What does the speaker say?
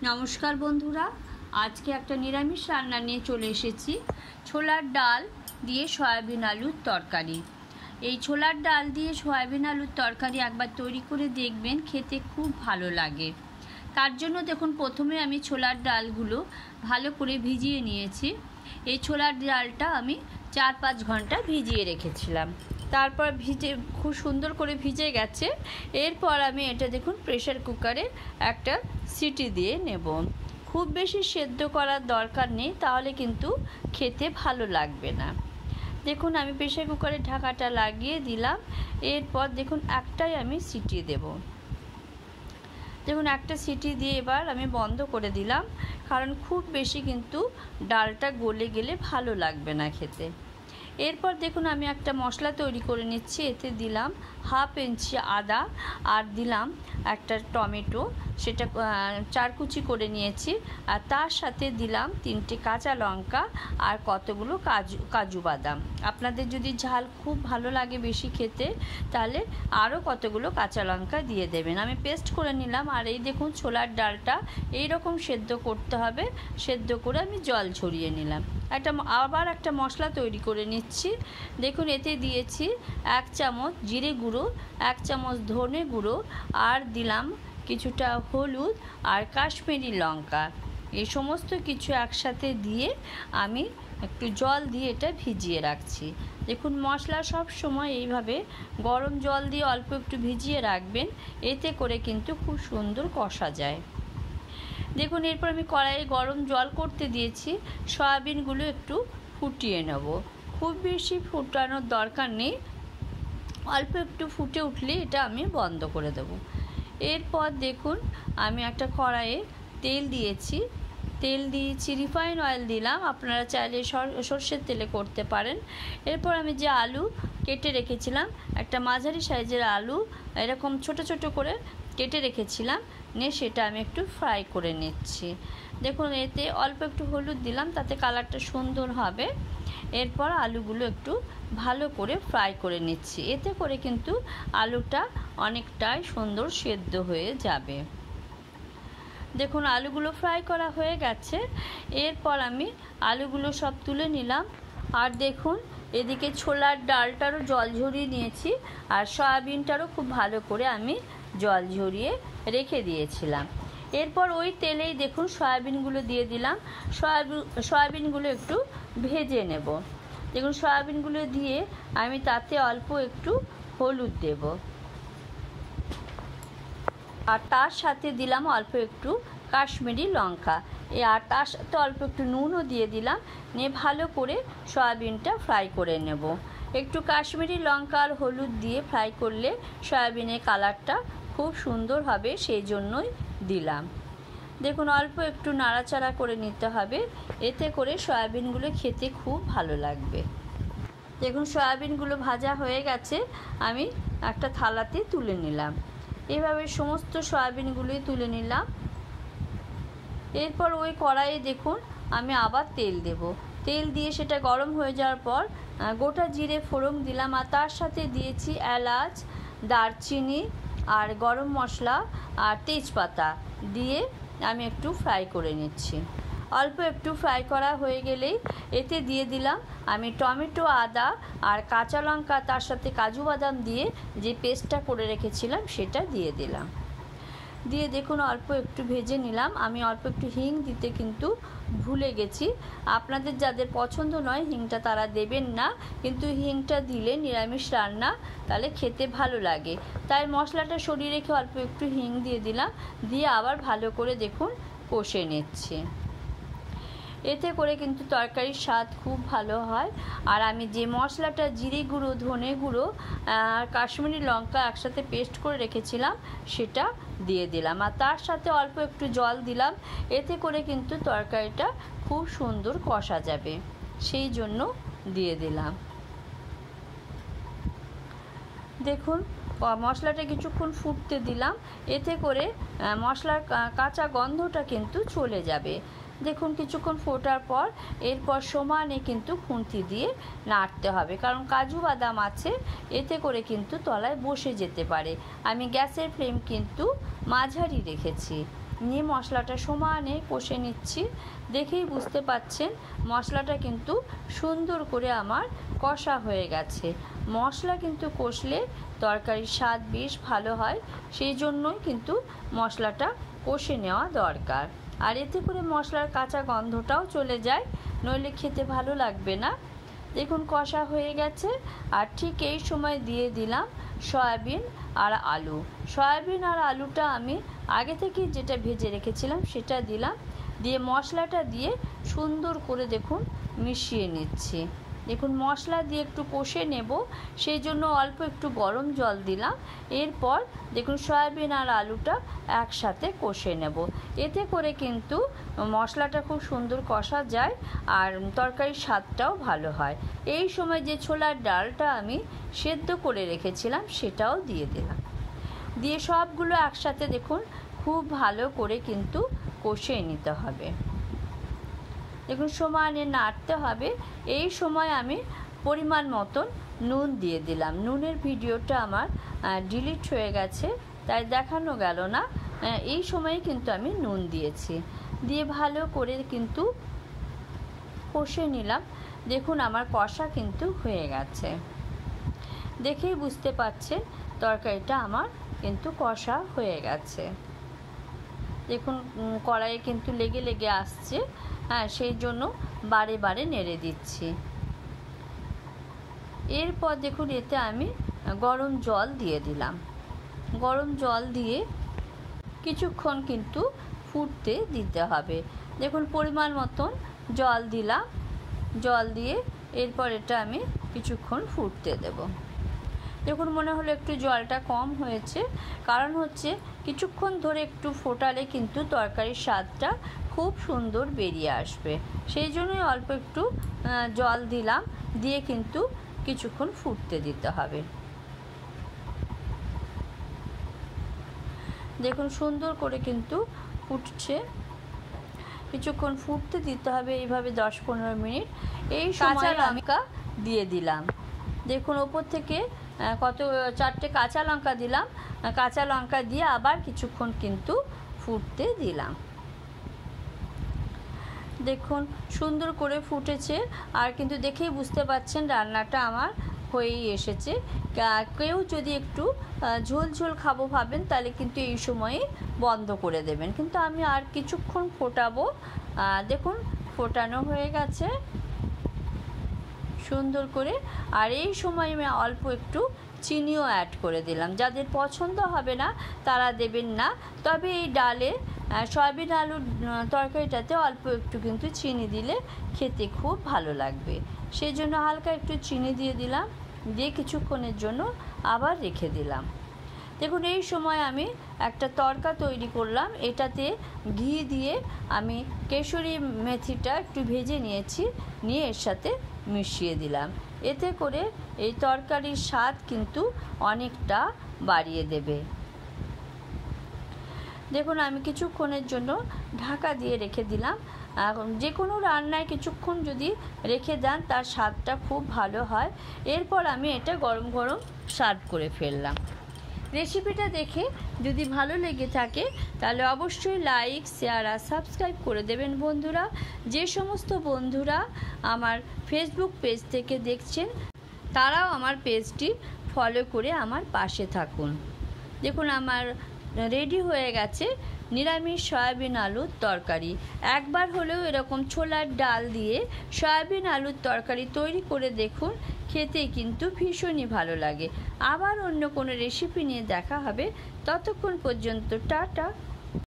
নমস্কার বন্ধুরা, আজকে একটা নিরামিষ রান্না নিয়ে চলে এসেছি। ছোলার ডাল দিয়ে সয়াবিন আলুর তরকারি। এই ছোলার ডাল দিয়ে সয়াবিন আলুর তরকারি একবার তৈরি করে দেখবেন, খেতে খুব ভালো লাগে। তার জন্য দেখুন, প্রথমে আমি ছোলার ডালগুলো ভালো করে ভিজিয়ে নিয়েছি। এই ছোলার ডালটা আমি 4-5 ঘন্টা ভিজিয়ে রেখেছিলাম। তারপর খুব সুন্দর করে ভিজে গেছে। এরপর আমি এটা দেখুন প্রেসার কুকারে একটা সিটি দিয়ে নেব। খুব বেশি সেদ্ধ করার দরকার নেই, তাহলে কিন্তু খেতে ভালো লাগবে না। দেখুন আমি প্রেসার কুকারের ঢাকাটা লাগিয়ে দিলাম। এরপর দেখুন একটাই আমি সিটি দেব। দেখুন একটা সিটি দিয়ে এবার আমি বন্ধ করে দিলাম, কারণ খুব বেশি কিন্তু ডালটা গলে গেলে ভালো লাগবে না খেতে। এরপর দেখুন আমি একটা মশলা তৈরি করে নিচ্ছি। এতে দিলাম 1/2 ইঞ্চি আদা, আর দিলাম একটা টমেটো, সেটা 4 কুচি করে নিয়েছি। আর তার সাথে দিলাম 3টে কাঁচা লঙ্কা আর কতগুলো কাজু বাদাম। আপনাদের যদি ঝাল খুব ভালো লাগে বেশি খেতে, তাহলে আরও কতগুলো কাঁচা লঙ্কা দিয়ে দেবেন। আমি পেস্ট করে নিলাম। আর এই দেখুন ছোলার ডালটা এইরকম সেদ্ধ করতে হবে। সেদ্ধ করে আমি জল ঝরিয়ে নিলাম। আবার একটা মশলা তৈরি করে নিচ্ছি। দেখুন এতে দিয়েছি 1 চামচ জিরে গুঁড়ো, 1 চামচ ধনে গুঁড়ো, আর দিলাম কিছুটা হলুদ আর কাশ্মীরি লঙ্কা। এই সমস্ত কিছু একসাথে দিয়ে আমি একটু জল দিয়ে এটা ভিজিয়ে রাখছি। দেখুন মশলা সব সময় এইভাবে গরম জল দিয়ে অল্প একটু ভিজিয়ে রাখবেন, এতে করে কিন্তু খুব সুন্দর কষা যায়। দেখুন এরপর আমি কড়াইয়ে গরম জল করতে দিয়েছি। সয়াবিনগুলো একটু ফুটিয়ে নেব। খুব বেশি ফুটানোর দরকার নেই, অল্প একটু ফুটে উঠলে এটা আমি বন্ধ করে দেব। এরপর দেখুন আমি একটা কড়াইয়ে তেল দিয়েছি। রিফাইন অয়েল দিলাম, আপনারা চাইলে সর্ষের তেলে করতে পারেন। এরপর আমি যে আলু কেটে রেখেছিলাম, একটা মাঝারি সাইজের আলু এরকম ছোট ছোট করে কেটে রেখেছিলাম, সেটা আমি একটু ফ্রাই করে নিচ্ছি। দেখুন এতে অল্প একটু হলুদ দিলাম, তাতে কালারটা সুন্দর হবে। এরপর আলুগুলো একটু ভালো করে ফ্রাই করে নিচ্ছি। এতে করে কিন্তু আলুটা অনেকটাই সুন্দর সেদ্ধ হয়ে যাবে। দেখুন আলুগুলো ফ্রাই করা হয়ে গেছে। এরপর আমি আলুগুলো সব তুলে নিলাম। আর দেখুন এদিকে ছোলার ডালটারও জল ঝরিয়ে নিয়েছি, আর সয়াবিনটারও খুব ভালো করে আমি জল ঝরিয়ে রেখে দিয়েছিলাম। এরপর ওই তেলেই দেখুন সয়াবিনগুলো দিয়ে দিলাম। সয়াবিনগুলো একটু ভেজে নেব। দেখুন সয়াবিনগুলো দিয়ে আমি তাতে অল্প একটু হলুদ দেব, আর তার সাথে দিলাম অল্প একটু কাশ্মীরি লঙ্কা, আর তার সাথে অল্প একটু নুনও দিয়ে দিলাম। নিয়ে ভালো করে সয়াবিনটা ফ্রাই করে নেব। একটু কাশ্মীরি লঙ্কা আর হলুদ দিয়ে ফ্রাই করলে সয়াবিনের কালারটা খুব সুন্দর হবে, সেই জন্যই দিলাম। দেখুন অল্প একটু নাড়াচাড়া করে নিতে হবে, এতে করে সয়াবিনগুলো খেতে খুব ভালো লাগবে। দেখুন সয়াবিনগুলো ভাজা হয়ে গেছে, আমি একটা থালাতে তুলে নিলাম। এভাবে সমস্ত সয়াবিনগুলোই তুলে নিলাম। এরপর ওই কড়াইয়ে দেখুন আমি আবার তেল দেব। তেল দিয়ে সেটা গরম হয়ে যাওয়ার পর গোটা জিরে ফোড়ন দিলাম, আর তার সাথে দিয়েছি এলাচ, দারচিনি আর গরম মশলা আর তেজপাতা দিয়ে আমি একটু ফ্রাই করে নিচ্ছি। অল্প একটু ফ্রাই করা হয়ে গেলেই এতে দিয়ে দিলাম আমি টমেটো, আদা আর কাঁচা লঙ্কা, তার সাথে কাজু বাদাম দিয়ে যে পেস্টটা করে রেখেছিলাম সেটা দিয়ে দিলাম। দিয়ে দেখুন অল্প একটু ভেজে নিলাম। আমি অল্প একটু হিং দিতে কিন্তু ভুলে গেছি। আপনাদের যাদের পছন্দ নয় হিংটা, তারা দেবেন না, কিন্তু হিংটা দিলে নিরামিষ রান্না তাহলে খেতে ভালো লাগে। তাই মশলাটা সরিয়ে রেখে অল্প একটু হিং দিয়ে দিলাম, দিয়ে আবার ভালো করে দেখুন কষে নিচ্ছি। এতে করে কিন্তু তরকারির স্বাদ খুব ভালো হয়। আর আমি যে মশলাটা জিরে গুঁড়ো, ধনে গুঁড়ো আর কাশ্মীরি লঙ্কা একসাথে পেস্ট করে রেখেছিলাম সেটা দিয়ে দিলাম, আর তার সাথে অল্প একটু জল দিলাম। এতে করে কিন্তু তরকারিটা খুব সুন্দর কষা যাবে, সেই জন্য দিয়ে দিলাম। দেখুন মশলাটা কিছুক্ষণ ফুটতে দিলাম, এতে করে মশলার কাঁচা গন্ধটা কিন্তু চলে যাবে। দেখুন কিছুক্ষণ ফোটার পর এরপর সমানে কিন্তু খুন্তি দিয়ে নাড়তে হবে, কারণ কাজু বাদাম আছে, এতে করে কিন্তু তলায় বসে যেতে পারে। আমি গ্যাসের ফ্লেম কিন্তু মাঝারি রেখেছি। নিয়ে মশলাটা সমানে কষে নিচ্ছি। দেখেই বুঝতে পাচ্ছেন মশলাটা কিন্তু সুন্দর করে আমার কষা হয়ে গেছে। মশলা কিন্তু কষলে তরকারির স্বাদ বেশ ভালো হয়, সেই জন্যই কিন্তু মশলাটা কষে নেওয়া দরকার। আর এতে করে মশলার কাঁচা গন্ধটাও চলে যায়, নইলে খেতে ভালো লাগবে না। দেখুন কষা হয়ে গেছে। আর ঠিক এই সময় দিয়ে দিলাম সয়াবিন আর আলু। সয়াবিন আর আলুটা আমি আগে থেকে যেটা ভেজে রেখেছিলাম সেটা দিলাম, দিয়ে মশলাটা দিয়ে সুন্দর করে দেখুন মিশিয়ে নিচ্ছি। দেখুন মশলা দিয়ে একটু কষে নেব, সেই জন্য অল্প একটু গরম জল দিলাম। এরপর দেখুন সয়াবিন আর আলুটা একসাথে কষে নেব। এতে করে কিন্তু মশলাটা খুব সুন্দর কষা যায় আর তরকারির স্বাদটাও ভালো হয়। এই সময় যে ছোলার ডালটা আমি সেদ্ধ করে রেখেছিলাম সেটাও দিয়ে দিলাম, দিয়ে সবগুলো একসাথে দেখুন খুব ভালো করে কিন্তু কষিয়ে নিতে হবে। দেখুন সমানে নাড়তে হবে। এই সময় আমি পরিমাণ মতন নুন দিয়ে দিলাম। নুনের ভিডিওটা আমার ডিলিট হয়ে গেছে, তাই দেখানো গেল না। এই সময়ে কিন্তু আমি নুন দিয়েছি, দিয়ে ভালো করে কিন্তু কষে নিলাম। দেখুন আমার কষা কিন্তু হয়ে গেছে, দেখেই বুঝতে পারছেন তরকারিটা আমার কিন্তু কষা হয়ে গেছে। দেখুন কড়াইয়ে কিন্তু লেগে লেগে আসছে, সেই জন্য বারে বারে নেড়ে দিচ্ছি। এরপর দেখুন এতে আমি গরম জল দিয়ে দিলাম। গরম জল দিয়ে কিছুক্ষণ কিন্তু ফুটতে দিতে হবে। দেখুন পরিমাণ মতন জল দিলাম, জল দিয়ে এরপর এটা আমি কিছুক্ষণ ফুটতে দেব। দেখুন মনে হলো একটু জলটা কম হয়েছে, কারণ হচ্ছে কিছুক্ষণ ধরে একটু ফোটালে কিন্তু তরকারির স্বাদটা খুব সুন্দর বেরিয়ে আসবে, সেই জন্যই অল্প একটু জল দিলাম, দিয়ে কিন্তু কিছুক্ষণ ফুটতে দিতে হবে। দেখুন সুন্দর করে কিন্তু ফুটছে, কিছুক্ষণ ফুটতে দিতে হবে এইভাবে 10-15 মিনিট। এই সময় লঙ্কা দিয়ে দিলাম। দেখুন ওপর থেকে কত 4টে কাঁচা লঙ্কা দিলাম, কাঁচা লঙ্কা দিয়ে আবার কিছুক্ষণ কিন্তু ফুটতে দিলাম। দেখুন সুন্দর করে ফুটেছে, আর কিন্তু দেখেই বুঝতে পাচ্ছেন রান্নাটা আমার হয়েই এসেছে। কেউ যদি একটু ঝোল ঝোল খাবো ভাবেন তাহলে কিন্তু এই সময়ে বন্ধ করে দেবেন, কিন্তু আমি আর কিছুক্ষণ ফোটাবো। দেখুন ফোটানো হয়ে গেছে সুন্দর করে। আর এই সময় আমি অল্প একটু চিনিও অ্যাড করে দিলাম। যাদের পছন্দ হবে না তারা দেবেন না, তবে এই ডালে সয়াবিন আলুর তরকারিটাতে অল্প একটু কিন্তু চিনি দিলে খেতে খুব ভালো লাগবে, সেই জন্য হালকা একটু চিনি দিয়ে দিলাম, দিয়ে কিছুক্ষণের জন্য আবার রেখে দিলাম। দেখুন এই সময় আমি একটা তড়কা তৈরি করলাম। এটাতে ঘি দিয়ে আমি কেশরি মেথিটা একটু ভেজে নিয়েছি, নিয়ে এর সাথে মিশিয়ে দিলাম। এতে করে এই তরকারির স্বাদ কিন্তু অনেকটা বাড়িয়ে দেবে। দেখুন আমি কিছুক্ষণের জন্য ঢাকা দিয়ে রেখে দিলাম। যে কোনো রান্নায় কিছুক্ষণ যদি রেখে দেন তার স্বাদটা খুব ভালো হয়। এরপর আমি এটা গরম গরম সার্ভ করে ফেললাম। রেসিপিটা দেখে যদি ভালো লেগে থাকে তাহলে অবশ্যই লাইক, শেয়ার আর সাবস্ক্রাইব করে দেবেন বন্ধুরা। যে সমস্ত বন্ধুরা আমার ফেসবুক পেজ থেকে দেখছেন তারাও আমার পেজটি ফলো করে আমার পাশে থাকুন। দেখুন আমার রেডি হয়ে গেছে নিরামিষ সয়াবিন আলুর তরকারি। একবার হলেও এরকম ছোলার ডাল দিয়ে সয়াবিন আলুর তরকারি তৈরি করে দেখুন, খেতে কিন্তু ভীষণই ভালো লাগে। আবার অন্য কোনো রেসিপি নিয়ে দেখা হবে, ততক্ষণ পর্যন্ত টাটা।